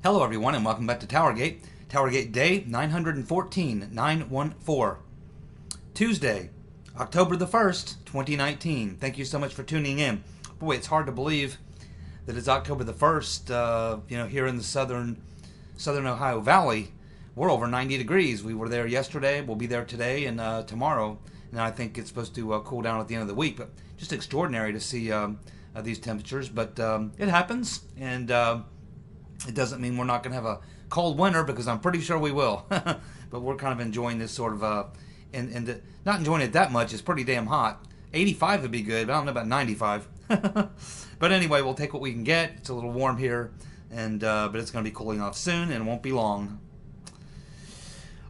Hello everyone and welcome back to TowerGate. TowerGate day 914, 914. Tuesday, October the 1st, 2019. Thank you so much for tuning in. Boy, it's hard to believe that it's October the 1st, here in the southern Ohio Valley. We're over 90 degrees. We were there yesterday, we'll be there today and tomorrow. And I think it's supposed to cool down at the end of the week, but just extraordinary to see these temperatures. But it happens, and it doesn't mean we're not going to have a cold winter, because I'm pretty sure we will. But we're kind of enjoying this sort of, and not enjoying it that much. It's pretty damn hot. 85 would be good, but I don't know about 95. But anyway, we'll take what we can get. It's a little warm here, and but it's going to be cooling off soon, and it won't be long.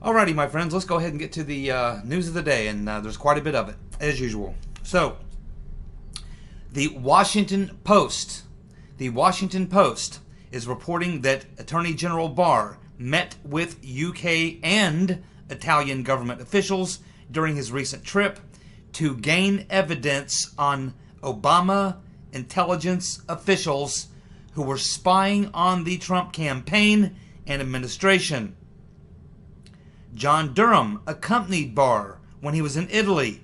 Alrighty, my friends, let's go ahead and get to the news of the day, and there's quite a bit of it, as usual. So, the Washington Post is reporting that Attorney General Barr met with UK and Italian government officials during his recent trip to gain evidence on Obama intelligence officials who were spying on the Trump campaign and administration. John Durham accompanied Barr when he was in Italy.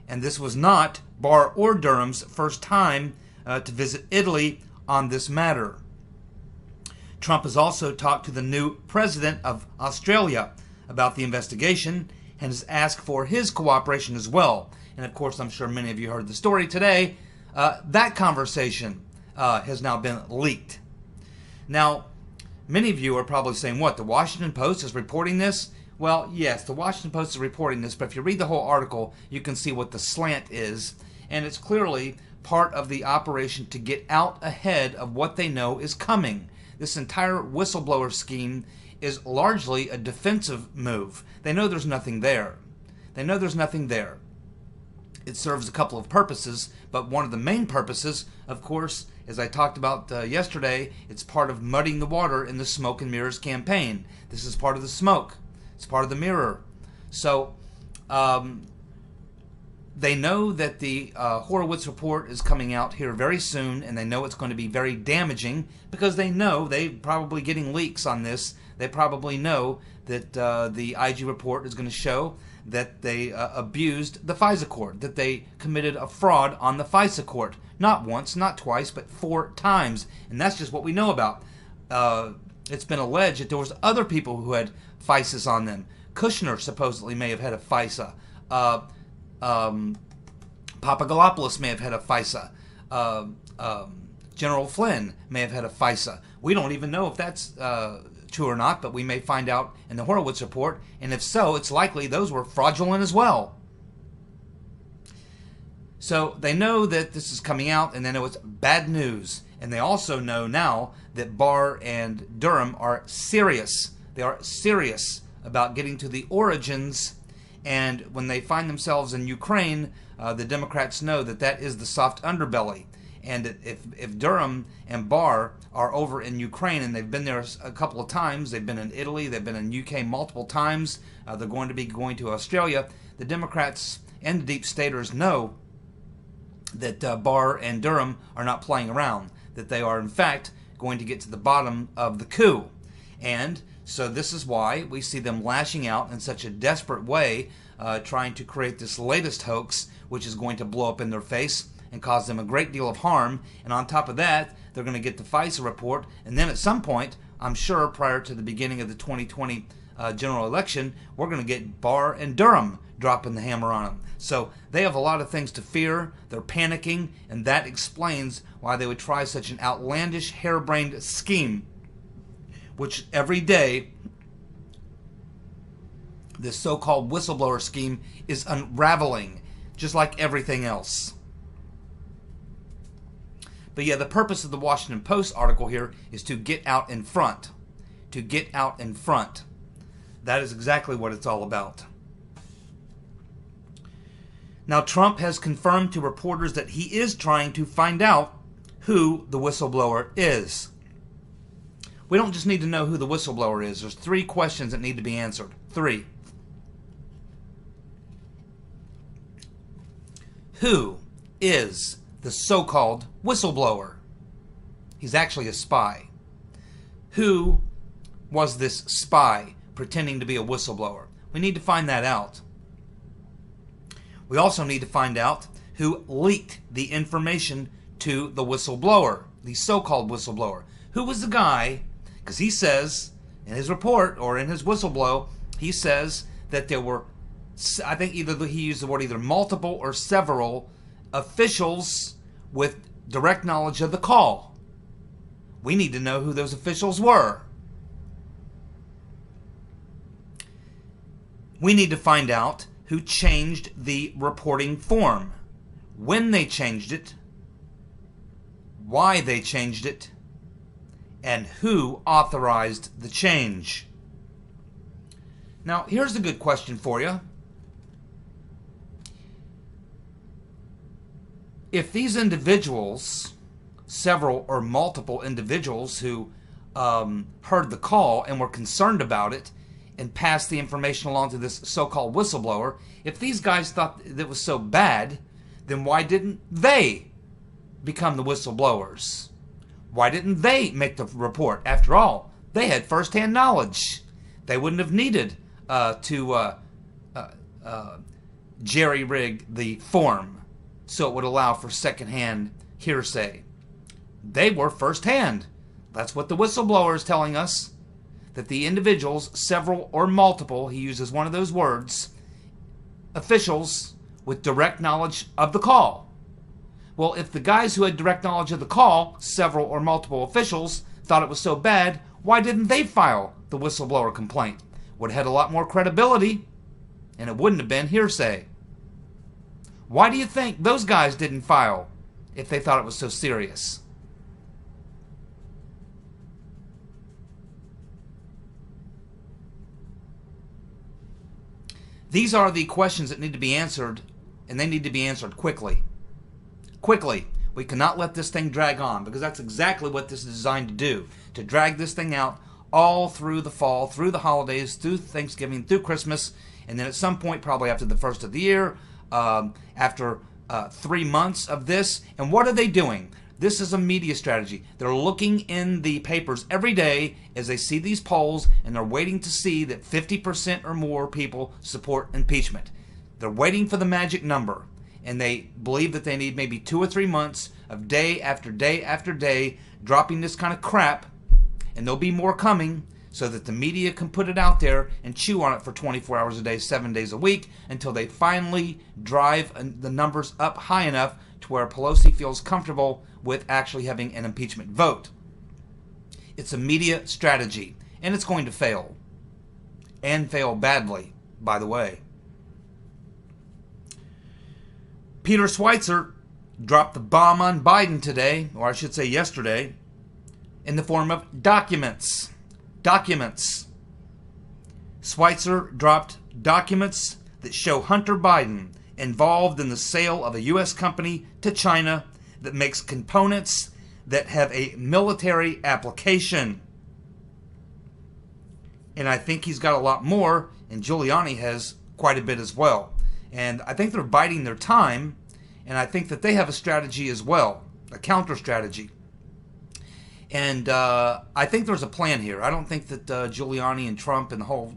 And this was not Barr or Durham's first time to visit Italy on this matter. Trump has also talked to the new president of Australia about the investigation and has asked for his cooperation as well. And of course, I'm sure many of you heard the story today. That conversation has now been leaked. Now, many of you are probably saying, what, the Washington Post is reporting this? Well, yes, the Washington Post is reporting this, but if you read the whole article, you can see what the slant is. And it's clearly part of the operation to get out ahead of what they know is coming. This entire whistleblower scheme is largely a defensive move. They know there's nothing there. It serves a couple of purposes, but one of the main purposes, of course, as I talked about yesterday, it's part of muddying the water in the smoke and mirrors campaign. This is part of the smoke. It's part of the mirror. So, they know that the Horowitz report is coming out here very soon, and they know it's going to be very damaging, because they know they're probably getting leaks on this. They probably know that the IG report is going to show that they abused the FISA court, that they committed a fraud on the FISA court. Not once, not twice, but 4 times. And that's just what we know about. It's been alleged that there was other people who had FISAs on them. Kushner supposedly may have had a FISA. Papagalopoulos may have had a FISA. General Flynn may have had a FISA. We don't even know if that's true or not, but we may find out in the Horowitz report, and if so, it's likely those were fraudulent as well. So they know that this is coming out, and they know it's bad news, and they also know now that Barr and Durham are serious. They are serious about getting to the origins, and when they find themselves in Ukraine, the Democrats know that that is the soft underbelly. And if Durham and Barr are over in Ukraine, and they've been there a couple of times, they've been in Italy, they've been in UK multiple times, they're going to be going to Australia, the Democrats and the deep staters know that Barr and Durham are not playing around, that they are in fact going to get to the bottom of the coup. And so this is why we see them lashing out in such a desperate way, trying to create this latest hoax, which is going to blow up in their face and cause them a great deal of harm. And on top of that, they're going to get the FISA report, and then at some point, I'm sure prior to the beginning of the 2020 general election, we're going to get Barr and Durham dropping the hammer on them. So they have a lot of things to fear. They're panicking, and that explains why they would try such an outlandish, harebrained scheme, which every day this so-called whistleblower scheme is unraveling, just like everything else. But yeah, the purpose of the Washington Post article here is to get out in front. To get out in front. That is exactly what it's all about. Now, Trump has confirmed to reporters that he is trying to find out who the whistleblower is. We don't just need to know who the whistleblower is. There's 3 questions that need to be answered. 3. Who is the so-called whistleblower? He's actually a spy. who was this spy pretending to be a whistleblower. We need to find that out. We also need to find out who leaked the information to the whistleblower, the so-called whistleblower. Who was the guy? Because he says in his report or in his whistleblow, he says that there were, I think either he used the word either multiple or several officials with direct knowledge of the call. We need to know who those officials were. We need to find out who changed the reporting form, when they changed it, why they changed it, and who authorized the change. Now, here's a good question for you. If these individuals, several or multiple individuals who heard the call and were concerned about it and passed the information along to this so-called whistleblower, if these guys thought that it was so bad, then why didn't they become the whistleblowers? Why didn't they make the report? After all, they had first-hand knowledge. They wouldn't have needed to jerry-rig the form so it would allow for second-hand hearsay. They were first-hand. That's what the whistleblower is telling us, that the individuals, several or multiple, he uses one of those words, officials with direct knowledge of the call. Well, if the guys who had direct knowledge of the call, several or multiple officials, thought it was so bad, why didn't they file the whistleblower complaint? Would have had a lot more credibility, and it wouldn't have been hearsay. Why do you think those guys didn't file if they thought it was so serious? These are the questions that need to be answered, and they need to be answered quickly. Quickly. We cannot let this thing drag on, because that's exactly what this is designed to do. To drag this thing out all through the fall, through the holidays, through Thanksgiving, through Christmas, and then at some point, probably after the first of the year, after 3 months of this. And what are they doing? This is a media strategy. They're looking in the papers every day as they see these polls, and they're waiting to see that 50% or more people support impeachment. They're waiting for the magic number, and they believe that they need maybe 2 or 3 months of day after day after day dropping this kind of crap, and there'll be more coming, so that the media can put it out there and chew on it for 24 hours a day, 7 days a week, until they finally drive the numbers up high enough to where Pelosi feels comfortable with actually having an impeachment vote. It's a media strategy, and it's going to fail. And fail badly, by the way. Peter Schweizer dropped the bomb on Biden today, or I should say yesterday, in the form of documents. Documents. Schweizer dropped documents that show Hunter Biden involved in the sale of a U.S. company to China that makes components that have a military application. And I think he's got a lot more, and Giuliani has quite a bit as well. And I think they're biding their time, and I think that they have a strategy as well, a counter strategy. And I think there's a plan here. I don't think that Giuliani and Trump and the whole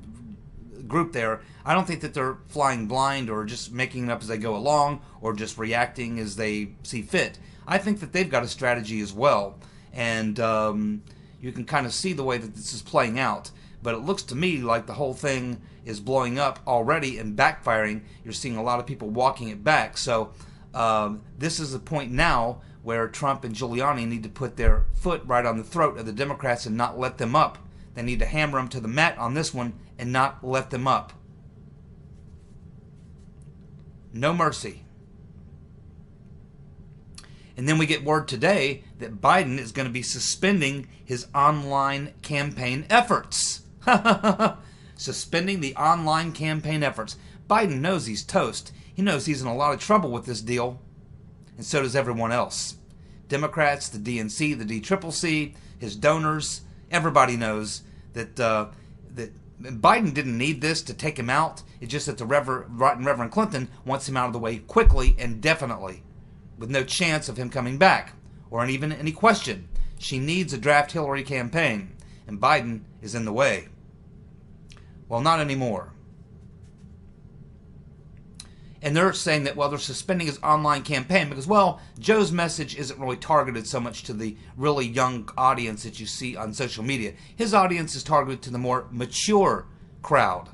group there, I don't think that they're flying blind or just making it up as they go along or just reacting as they see fit. I think that they've got a strategy as well. And you can kind of see the way that this is playing out. But it looks to me like the whole thing is blowing up already and backfiring. You're seeing a lot of people walking it back. So this is the point now where Trump and Giuliani need to put their foot right on the throat of the Democrats and not let them up. They need to hammer them to the mat on this one and not let them up. No mercy. And then we get word today that Biden is going to be suspending his online campaign efforts. Suspending the online campaign efforts. Biden knows he's toast. He knows he's in a lot of trouble with this deal. And so does everyone else. Democrats, the DNC, the DCCC, his donors, everybody knows that that Biden didn't need this to take him out. It's just that the Reverend Clinton wants him out of the way quickly and definitely, with no chance of him coming back, or even any question. She needs a draft Hillary campaign. and Biden is in the way. Well, not anymore. And they're saying that, well, they're suspending his online campaign because, well, Joe's message isn't really targeted so much to the really young audience that you see on social media. His audience is targeted to the more mature crowd.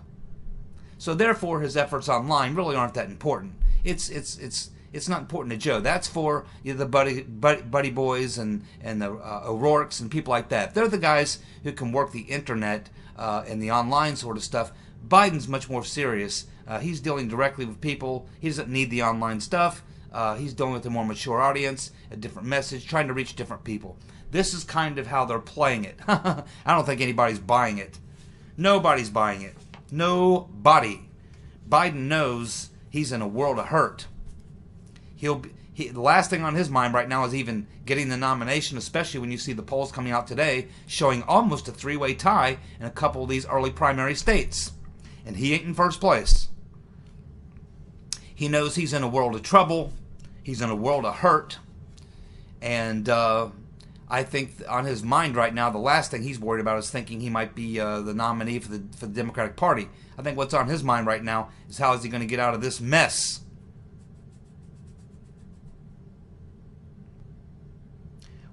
So therefore, his efforts online really aren't that important. It's not important to Joe. That's for the buddy boys and the O'Rourke's and people like that. They're the guys who can work the internet and the online sort of stuff. Biden's much more serious. He's dealing directly with people. He doesn't need the online stuff. He's dealing with a more mature audience, a different message, trying to reach different people. This is kind of how they're playing it. I don't think anybody's buying it. Nobody's buying it. Nobody. Biden knows he's in a world of hurt. The last thing on his mind right now is even getting the nomination, especially when you see the polls coming out today showing almost a three-way tie in a couple of these early primary states. And he ain't in first place. He knows he's in a world of trouble. He's in a world of hurt. And I think on his mind right now, the last thing he's worried about is thinking he might be the nominee for the Democratic Party. I think what's on his mind right now is how is he going to get out of this mess.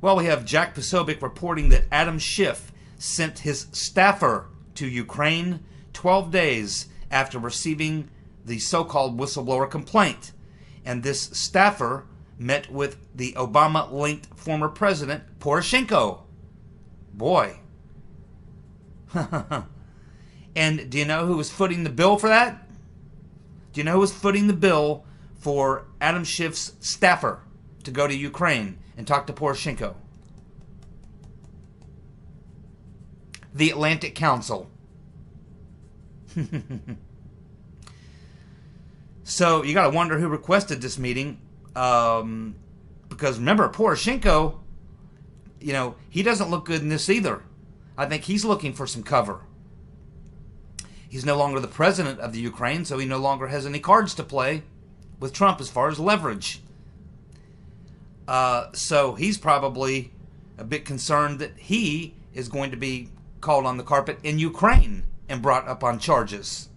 Well, we have Jack Posobiec reporting that Adam Schiff sent his staffer to Ukraine 12 days after receiving the so-called whistleblower complaint. And this staffer met with the Obama-linked former president, Poroshenko. Boy. And do you know who was footing the bill for that? Do you know who was footing the bill for Adam Schiff's staffer to go to Ukraine and talk to Poroshenko? The Atlantic Council. So you got to wonder who requested this meeting, because remember, Poroshenko, he doesn't look good in this either. I think he's looking for some cover. He's no longer the president of the Ukraine, so he no longer has any cards to play with Trump as far as leverage. So he's probably a bit concerned that he is going to be called on the carpet in Ukraine and brought up on charges.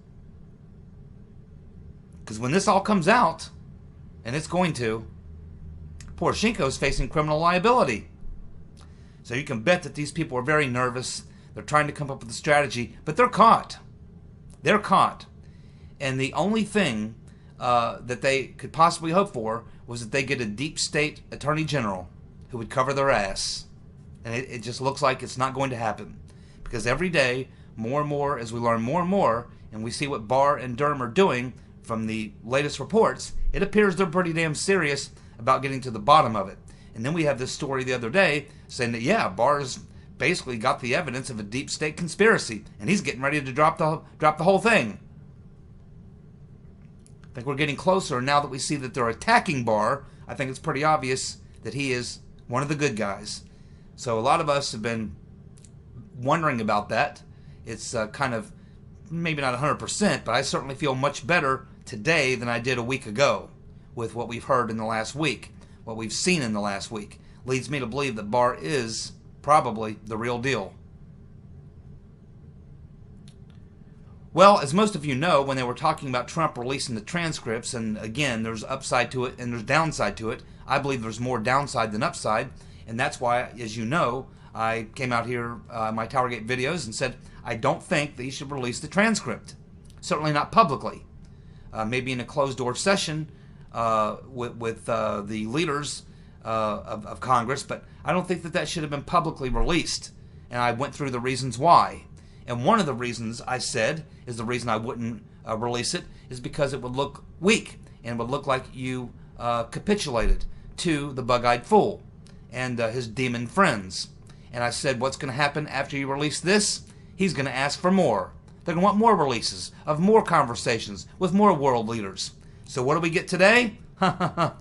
Because when this all comes out, and it's going to, Poroshenko is facing criminal liability. So you can bet that these people are very nervous. They're trying to come up with a strategy, but they're caught. They're caught. And the only thing that they could possibly hope for was that they get a deep state attorney general who would cover their ass. And it just looks like it's not going to happen. Because every day, more and more, as we learn more and more, and we see what Barr and Durham are doing from the latest reports, it appears they're pretty damn serious about getting to the bottom of it. And then we have this story the other day saying that, yeah, Barr's basically got the evidence of a deep state conspiracy, and he's getting ready to drop the whole thing. I think we're getting closer now that we see that they're attacking Barr. I think it's pretty obvious that he is one of the good guys. So a lot of us have been wondering about that. It's kind of, maybe not 100%, but I certainly feel much better today than I did a week ago with what we've heard in the last week. What we've seen in the last week leads me to believe that Barr is probably the real deal. Well, as most of you know, when they were talking about Trump releasing the transcripts, and again, there's upside to it and there's downside to it, I believe there's more downside than upside, and that's why, as you know, I came out here in my TowerGate videos and said I don't think that he should release the transcript. Certainly not publicly. Maybe in a closed-door session with the leaders of Congress, but I don't think that should have been publicly released. And I went through the reasons why. And one of the reasons I said is the reason I wouldn't release it is because it would look weak and would look like you capitulated to the bug-eyed fool and his demon friends. And I said, what's going to happen after you release this? He's going to ask for more. They're going to want more releases of more conversations with more world leaders. So what do we get today? The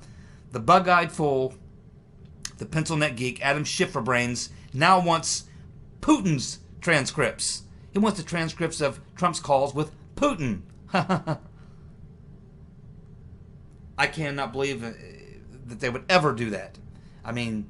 bug-eyed fool, the pencil neck geek, Adam Schifferbrains, now wants Putin's transcripts. He wants the transcripts of Trump's calls with Putin. I cannot believe that they would ever do that. I mean,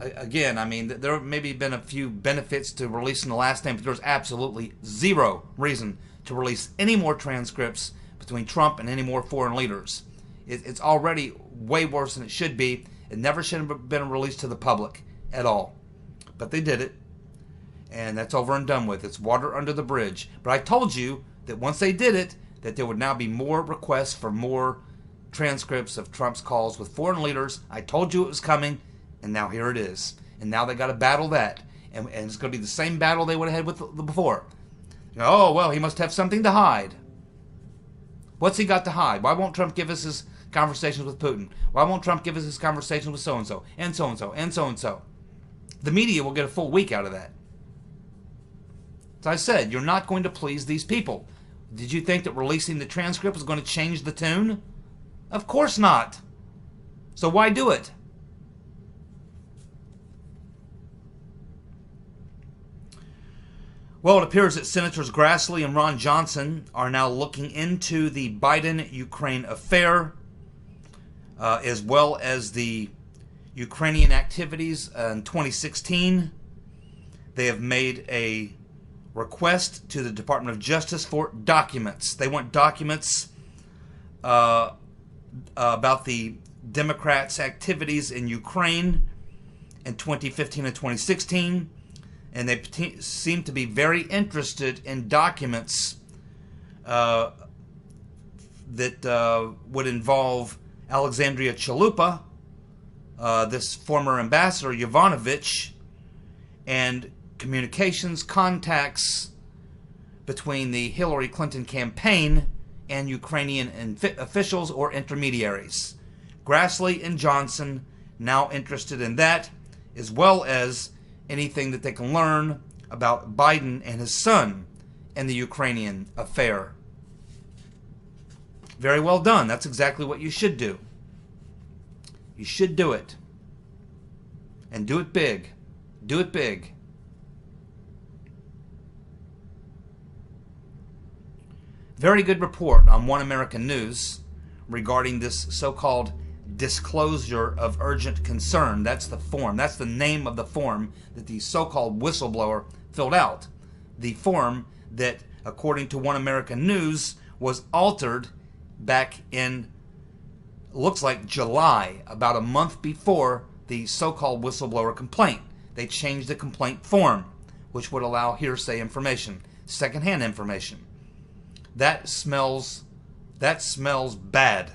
again, I mean, there maybe been a few benefits to releasing the last name, but there's absolutely zero reason to release any more transcripts between Trump and any more foreign leaders. It's already way worse than it should be. It never should have been released to the public at all. But they did it, and that's over and done with. It's water under the bridge. But I told you that once they did it, that there would now be more requests for more transcripts of Trump's calls with foreign leaders. I told you it was coming, and now here it is. And now they got to battle that. And it's going to be the same battle they would have had with the before. Oh, well, he must have something to hide. What's he got to hide? Why won't Trump give us his conversations with Putin? Why won't Trump give us his conversations with so-and-so, and so-and-so, and so-and-so? The media will get a full week out of that. As I said, you're not going to please these people. Did you think that releasing the transcript was going to change the tune? Of course not. So why do it? Well, it appears that Senators Grassley and Johnson are now looking into the Biden-Ukraine affair, as well as the Ukrainian activities in 2016. They have made a request to the Department of Justice for documents. They want documents about the Democrats' activities in Ukraine in 2015 and 2016. And they seem to be very interested in documents that would involve Alexandria Chalupa, this former ambassador Yovanovitch, and communications contacts between the Hillary Clinton campaign and Ukrainian officials or intermediaries. Grassley and Johnson now interested in that, as well as anything that they can learn about Biden and his son and the Ukrainian affair. Very well done. That's exactly what you should do. You should do it. And do it big. Do it big. Very good report on One American News regarding this so-called disclosure of urgent concern. That's the form. That's the name of the form that the so-called whistleblower filled out. The form that, according to One American News, was altered back in, looks like July, about a month before the so-called whistleblower complaint. They changed the complaint form, which would allow hearsay information, secondhand information. That smells bad.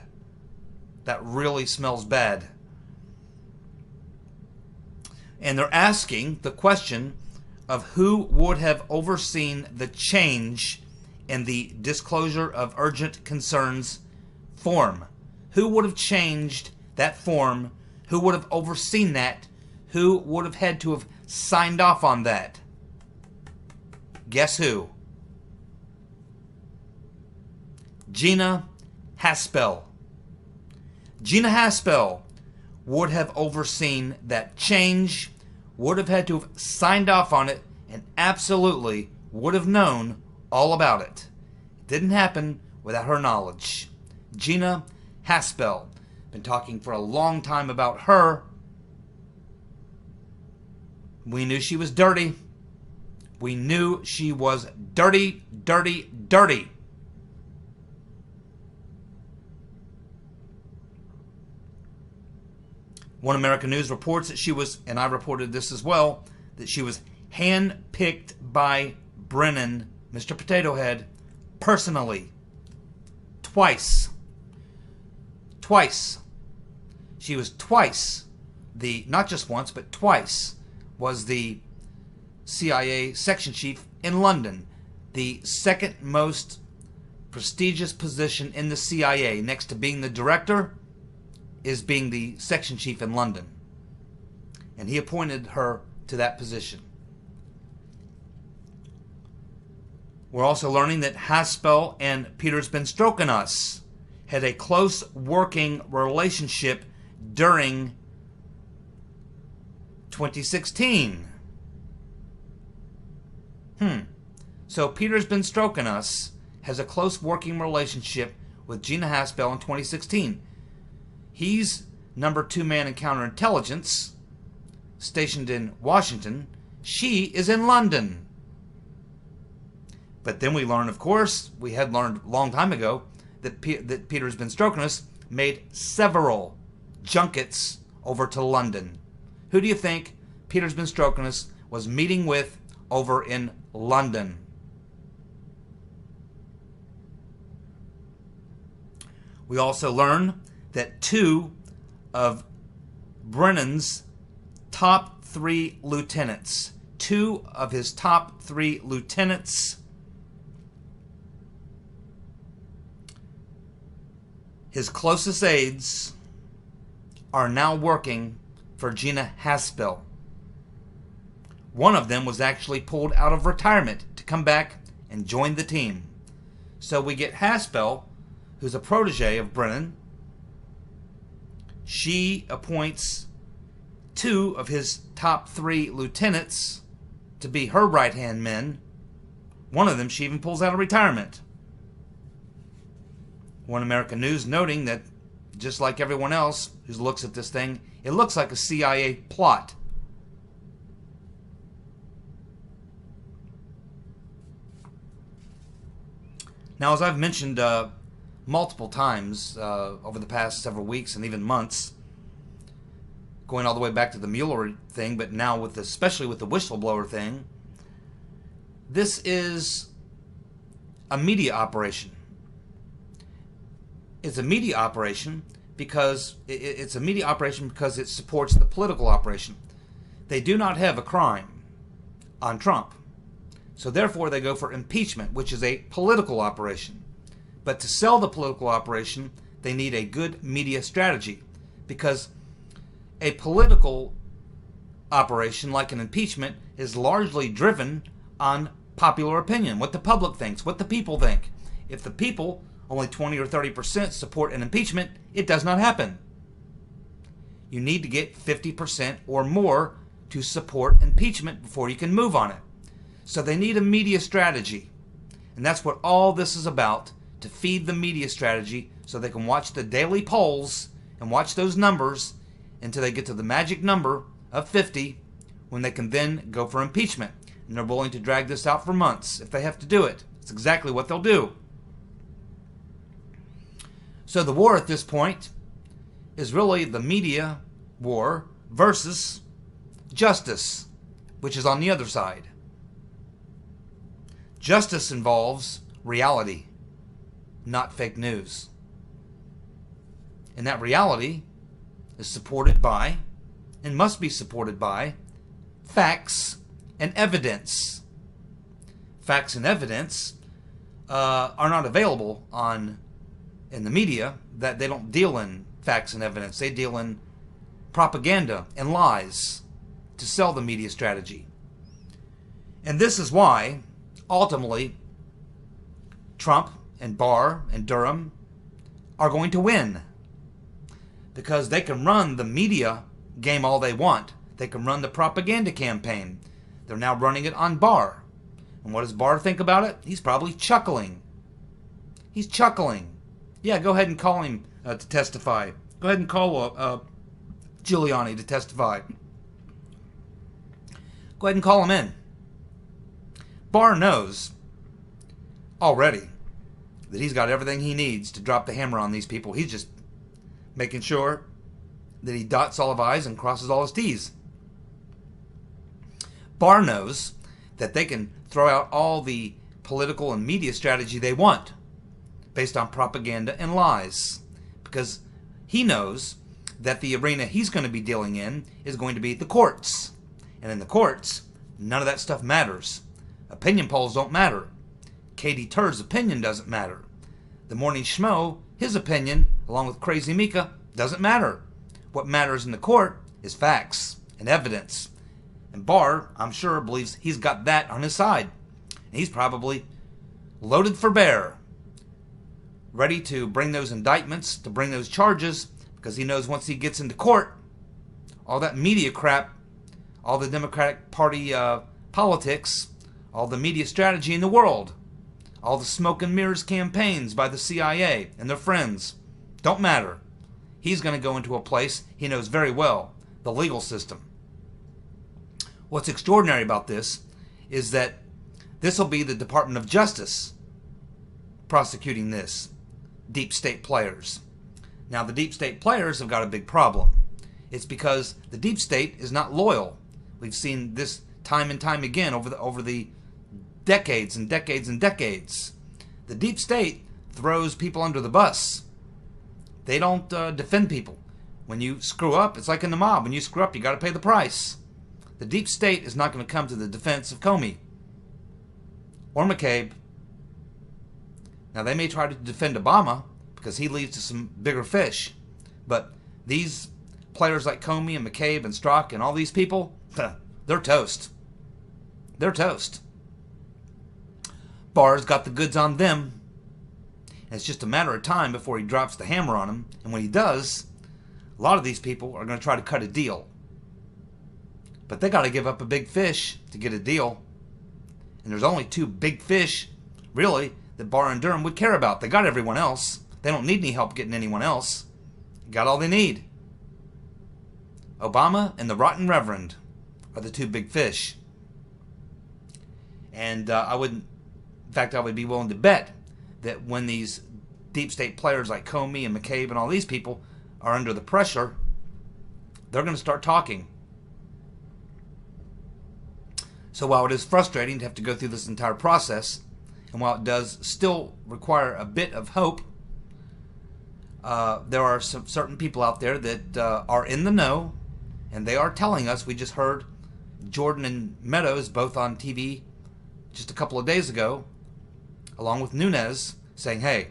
That really smells bad. And they're asking the question of who would have overseen the change in the disclosure of urgent concerns form. Who would have changed that form? Who would have overseen that? Who would have had to have signed off on that? Guess who? Gina Haspel. Gina Haspel would have overseen that change, would have had to have signed off on it, and absolutely would have known all about it. It didn't happen without her knowledge. Gina Haspel. Been talking for a long time about her. We knew she was dirty. We knew she was dirty, dirty, dirty. One American News reports that she was, and I reported this as well, that she was handpicked by Brennan, Mr. Potato Head, personally. Twice. She was twice not just once, but twice, was the CIA section chief in London. The second most prestigious position in the CIA, next to being the director, is being the section chief in London. And he appointed her to that position. We're also learning that Haspel and Peter's Been Stroking Us had a close working relationship during 2016. So Peter's Been Stroking Us has a close working relationship with Gina Haspel in 2016. He's number 2 man in counterintelligence. stationed in Washington. She is in London. But then we learn, of course, we had learned a long time ago, that Peter's been stroking us, made several junkets over to London. Who do you think Peter's been stroking us was meeting with over in London? We also learn that 2 of Brennan's top 3 lieutenants, 2 of his top 3 lieutenants, his closest aides, are now working for Gina Haspel. One of them was actually pulled out of retirement to come back and join the team. So we get Haspel, who's a protege of Brennan. She appoints 2 of his top 3 lieutenants to be her right-hand men. One of them she even pulls out of retirement. One American News noting that, just like everyone else who looks at this thing, it looks like a CIA plot. Now, as I've mentioned multiple times over the past several weeks and even months, going all the way back to the Mueller thing, but now especially with the whistleblower thing, this is a media operation. It's a media operation because it supports the political operation. They do not have a crime on Trump. So therefore they go for impeachment, which is a political operation. But to sell the political operation, they need a good media strategy, because a political operation like an impeachment is largely driven on popular opinion, what the public thinks, what the people think. If the people, only 20 or 30%, support an impeachment, it does not happen. You need to get 50% or more to support impeachment before you can move on it. So they need a media strategy. And that's what all this is about, to feed the media strategy so they can watch the daily polls and watch those numbers until they get to the magic number of 50, when they can then go for impeachment. And they're willing to drag this out for months if they have to do it. It's exactly what they'll do. So the war at this point is really the media war versus justice, which is on the other side. Justice involves reality, not fake news. And that reality is supported by, and must be supported by, facts and evidence. Facts and evidence are not available in the media. That they don't deal in facts and evidence. They deal in propaganda and lies to sell the media strategy. And this is why, ultimately, Trump and Barr and Durham are going to win. Because they can run the media game all they want. They can run the propaganda campaign. They're now running it on Barr. And what does Barr think about it? He's probably chuckling. He's chuckling. Yeah, go ahead and call him to testify. Go ahead and call Giuliani to testify. Go ahead and call him in. Barr knows already that he's got everything he needs to drop the hammer on these people. He's just making sure that he dots all of I's and crosses all his T's. Barr knows that they can throw out all the political and media strategy they want based on propaganda and lies, because he knows that the arena he's going to be dealing in is going to be the courts. And in the courts, none of that stuff matters. Opinion polls don't matter. Katie Tur's opinion doesn't matter. The Morning Schmo, his opinion, along with Crazy Mika, doesn't matter. What matters in the court is facts and evidence. And Barr, I'm sure, believes he's got that on his side. And he's probably loaded for bear, ready to bring those indictments, to bring those charges, because he knows once he gets into court, all that media crap, all the Democratic Party politics, all the media strategy in the world, all the smoke and mirrors campaigns by the CIA and their friends, don't matter. He's going to go into a place he knows very well, the legal system. What's extraordinary about this is that this will be the Department of Justice prosecuting this deep state players. Now, the deep state players have got a big problem. It's because the deep state is not loyal. We've seen this time and time again over the decades and decades and decades. The deep state throws people under the bus. They don't defend people. When you screw up, it's like in the mob. When you screw up, you got to pay the price. The deep state is not going to come to the defense of Comey or McCabe. Now, they may try to defend Obama because he leads to some bigger fish. But these players like Comey and McCabe and Strzok and all these people, they're toast. They're toast. Barr's got the goods on them. And it's just a matter of time before he drops the hammer on them. And when he does, a lot of these people are going to try to cut a deal. But they got to give up a big fish to get a deal. And there's only two big fish, really, that Barr and Durham would care about. They got everyone else. They don't need any help getting anyone else. They got all they need. Obama and the Rotten Reverend are the two big fish. And I would be willing to bet that when these deep state players like Comey and McCabe and all these people are under the pressure, they're going to start talking. So while it is frustrating to have to go through this entire process, and while it does still require a bit of hope, there are some certain people out there that are in the know, and they are telling us. We just heard Jordan and Meadows both on TV just a couple of days ago, along with Nunes, saying, hey,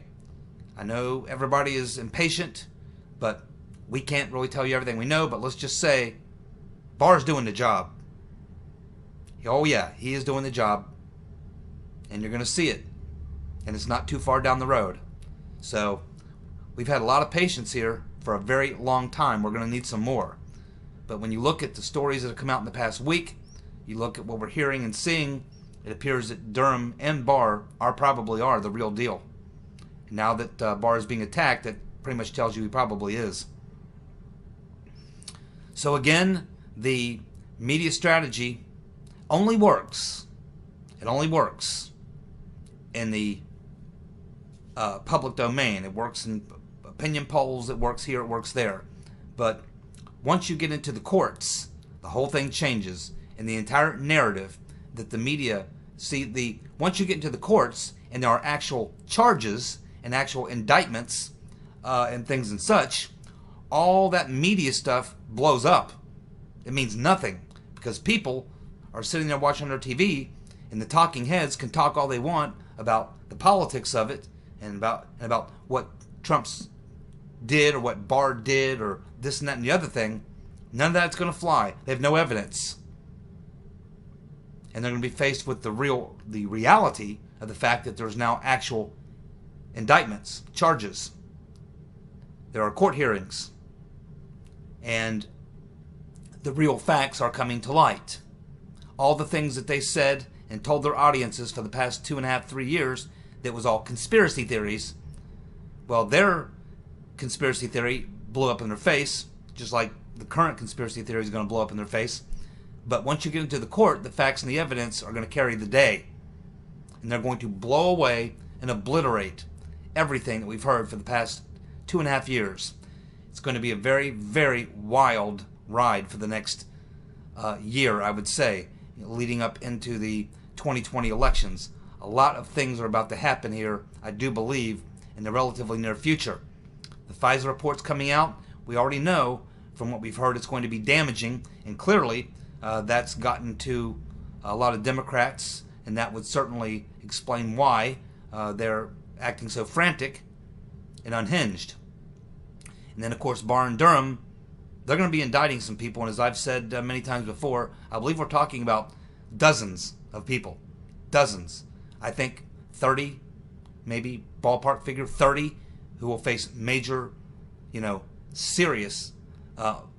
I know everybody is impatient, but we can't really tell you everything we know, but let's just say Barr's doing the job. Oh yeah, he is doing the job, and you're going to see it, and it's not too far down the road. So we've had a lot of patience here for a very long time. We're going to need some more. But when you look at the stories that have come out in the past week, you look at what we're hearing and seeing, it appears that Durham and Barr probably are the real deal. Now that Barr is being attacked, that pretty much tells you he probably is. So again, the media strategy only works. It only works in the public domain. It works in opinion polls. It works here. It works there. But once you get into the courts, the whole thing changes, and the entire narrative that the media see. Once you get into the courts and there are actual charges and actual indictments and things and such, all that media stuff blows up. It means nothing because people are sitting there watching their TV, and the talking heads can talk all they want about the politics of it and about what Trump's did or what Barr did or this and that and the other thing. None of that's going to fly. They have no evidence. And they're going to be faced with the reality of the fact that there's now actual indictments, charges. There are court hearings. And the real facts are coming to light. All the things that they said and told their audiences for the past 2.5, 3 years that was all conspiracy theories, well, their conspiracy theory blew up in their face, just like the current conspiracy theory is going to blow up in their face. But once you get into the court, the facts and the evidence are going to carry the day. And they're going to blow away and obliterate everything that we've heard for the past 2.5 years. It's going to be a very, very wild ride for the next year, I would say, leading up into the 2020 elections. A lot of things are about to happen here, I do believe, in the relatively near future. The Pfizer report's coming out. We already know from what we've heard it's going to be damaging, and clearly that's gotten to a lot of Democrats, and that would certainly explain why they're acting so frantic and unhinged. And then, of course, Barr and Durham, they're going to be indicting some people, and as I've said many times before, I believe we're talking about dozens of people. Dozens. I think 30, maybe ballpark figure 30, who will face major, serious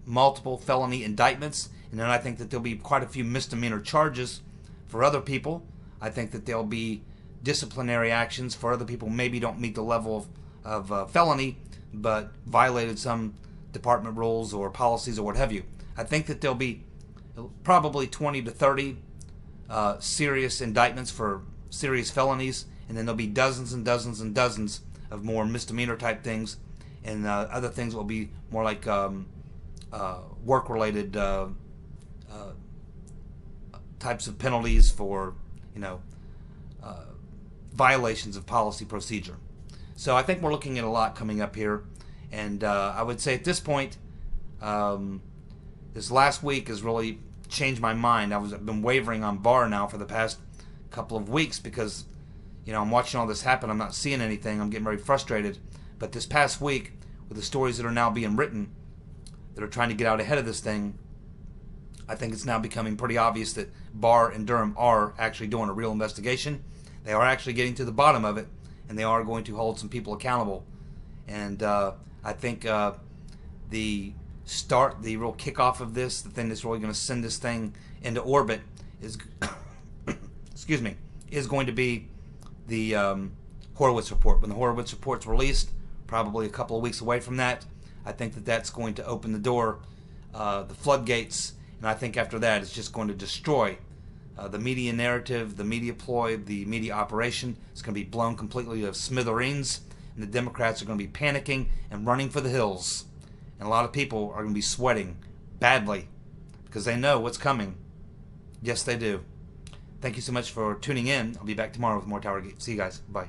multiple felony indictments. And then I think that there'll be quite a few misdemeanor charges for other people. I think that there'll be disciplinary actions for other people who maybe don't meet the level of felony, but violated some department rules or policies or what have you. I think that there'll be probably 20 to 30 serious indictments for serious felonies, and then there'll be dozens and dozens and dozens of more misdemeanor type things, and other things will be more like work-related types of penalties for, violations of policy procedure. So I think we're looking at a lot coming up here, and I would say at this point, this last week has really changed my mind. I've been wavering on Barr now for the past couple of weeks because, I'm watching all this happen. I'm not seeing anything. I'm getting very frustrated. But this past week, with the stories that are now being written that are trying to get out ahead of this thing, I think it's now becoming pretty obvious that Barr and Durham are actually doing a real investigation. They are actually getting to the bottom of it, and they are going to hold some people accountable. And I think the real kickoff of this, the thing that's really going to send this thing into orbit is, excuse me, is going to be the Horowitz report. When the Horowitz report's released, probably a couple of weeks away from that, I think that that's going to open the door, the floodgates, and I think after that it's just going to destroy the media narrative, the media ploy, the media operation. It's going to be blown completely to smithereens, and the Democrats are going to be panicking and running for the hills. And a lot of people are going to be sweating badly because they know what's coming. Yes, they do. Thank you so much for tuning in. I'll be back tomorrow with more TowerGate. See you guys. Bye.